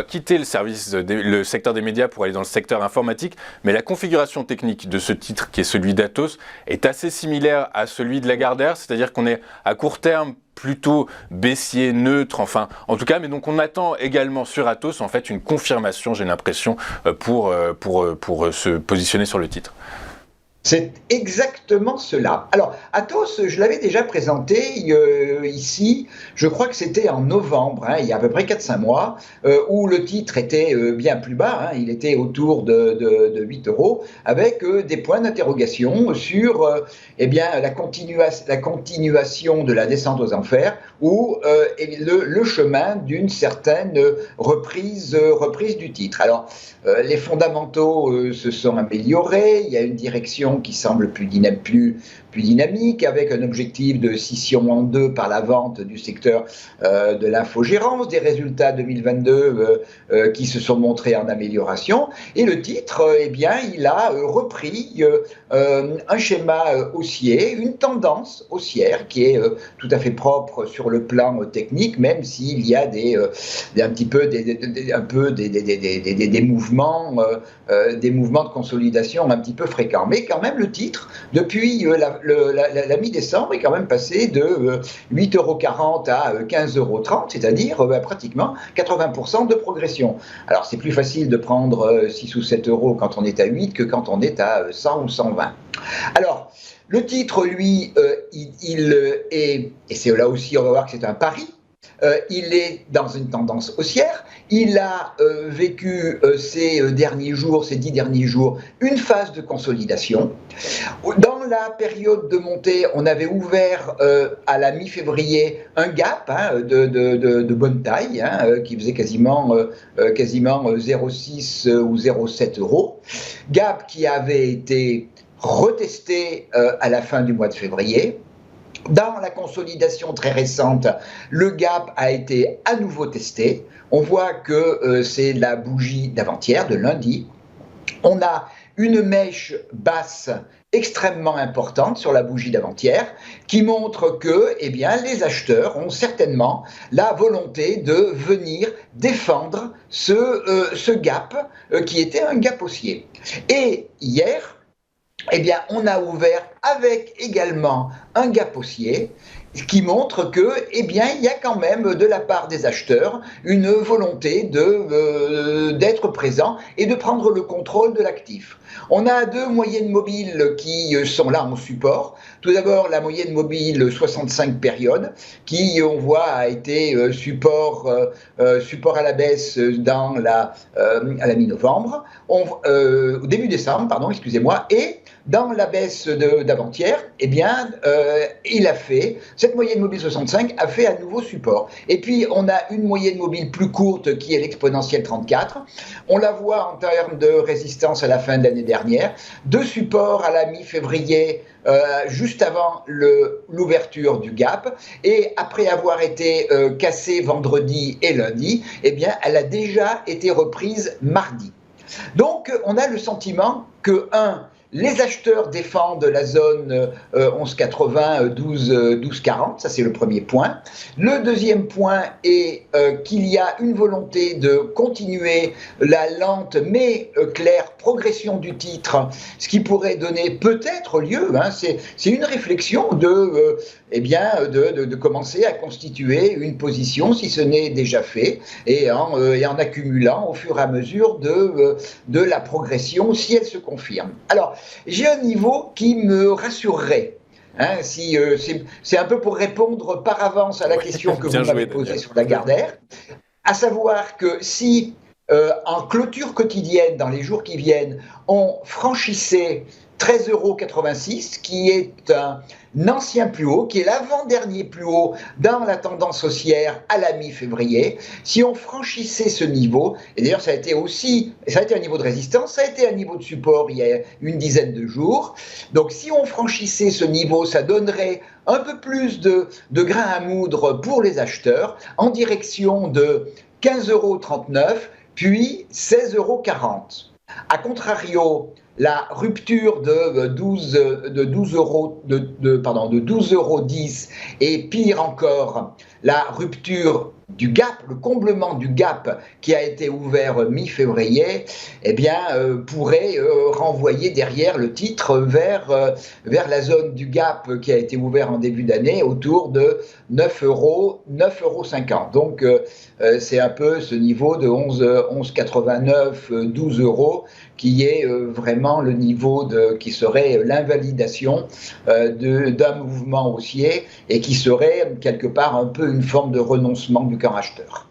quitté le secteur des médias pour aller dans le secteur informatique, mais la configuration technique de ce titre, qui est celui d'Atos, est assez similaire à celui de Lagardère, c'est-à-dire qu'on est à court terme plutôt baissier, neutre, enfin, en tout cas, mais donc on attend également sur Atos, en fait, une confirmation, j'ai l'impression, pour se positionner sur le titre. C'est exactement cela. Alors, Atos, je l'avais déjà présenté ici, je crois que c'était en novembre, il y a à peu près 4-5 mois, où le titre était bien plus bas, il était autour de 8 euros, avec des points d'interrogation sur la continuation de la descente aux enfers, ou le chemin d'une certaine reprise du titre. Alors, les fondamentaux se sont améliorés, il y a une direction qui semble plus dynamique, avec un objectif de scission en deux par la vente du secteur de l'infogérance, des résultats 2022 qui se sont montrés en amélioration, et le titre, il a repris un schéma haussier, une tendance haussière qui est tout à fait propre sur le plan technique, même s'il y a des mouvements de consolidation un petit peu fréquents. Mais quand même, le titre, depuis la mi-décembre, est quand même passé de 8,40 € à 15,30 €, c'est-à-dire pratiquement 80% de progression. Alors, c'est plus facile de prendre 6 ou 7 euros quand on est à 8 que quand on est à 100 ou 120. Alors, le titre, lui, il est, et c'est là aussi, on va voir que c'est un pari, il est dans une tendance haussière. Il a vécu ces 10 derniers jours, une phase de consolidation. Dans la période de montée, on avait ouvert à la mi-février un gap de bonne taille, qui faisait quasiment 0,6 ou 0,7 euros. Gap qui avait été retesté à la fin du mois de février. Dans la consolidation très récente, le gap a été à nouveau testé. On voit que c'est la bougie d'avant-hier, de lundi. On a une mèche basse extrêmement importante sur la bougie d'avant-hier qui montre que les acheteurs ont certainement la volonté de venir défendre ce gap qui était un gap haussier. Et hier, on a ouvert avec également un gap haussier qui montre que, il y a quand même de la part des acheteurs une volonté d'être présent et de prendre le contrôle de l'actif. On a deux moyennes mobiles qui sont là en support. Tout d'abord, la moyenne mobile 65 périodes, qui, on voit, a été support à la baisse à la mi-novembre, au début décembre, pardon, excusez-moi, et dans la baisse d'avant-hier, cette moyenne mobile 65 a fait à nouveau support. Et puis, on a une moyenne mobile plus courte qui est l'exponentielle 34. On la voit en termes de résistance à la fin de l'année dernière, de support à la mi-février, juste avant l'ouverture du gap, et après avoir été cassée vendredi et lundi, elle a déjà été reprise mardi. Donc, on a le sentiment que, les acheteurs défendent la zone 11,80, 12,40, ça c'est le premier point. Le deuxième point est qu'il y a une volonté de continuer la lente mais claire progression du titre, ce qui pourrait donner peut-être lieu, c'est une réflexion de commencer à constituer une position, si ce n'est déjà fait, et en accumulant au fur et à mesure de la progression, si elle se confirme. Alors, j'ai un niveau qui me rassurerait. C'est un peu pour répondre par avance à la question que vous m'avez posée sur Lagardère, à savoir que si en clôture quotidienne, dans les jours qui viennent, on franchissait 13,86 €, qui est un ancien plus haut, qui est l'avant-dernier plus haut dans la tendance haussière à la mi-février. Si on franchissait ce niveau, et d'ailleurs ça a été un niveau de résistance, ça a été un niveau de support il y a une dizaine de jours. Donc si on franchissait ce niveau, ça donnerait un peu plus de grain à moudre pour les acheteurs en direction de 15,39 €, puis 16,40 €. A contrario, la rupture de 12,10 € et pire encore, la rupture du gap, le comblement du gap qui a été ouvert mi-février, eh bien, pourrait renvoyer derrière le titre vers la zone du gap qui a été ouvert en début d'année autour de 9 euros, 9,50 €. Donc, c'est un peu ce niveau de 11,89, 12 euros qui est vraiment le niveau qui serait l'invalidation d'un mouvement haussier et qui serait quelque part un peu une forme de renoncement du camp acheteur.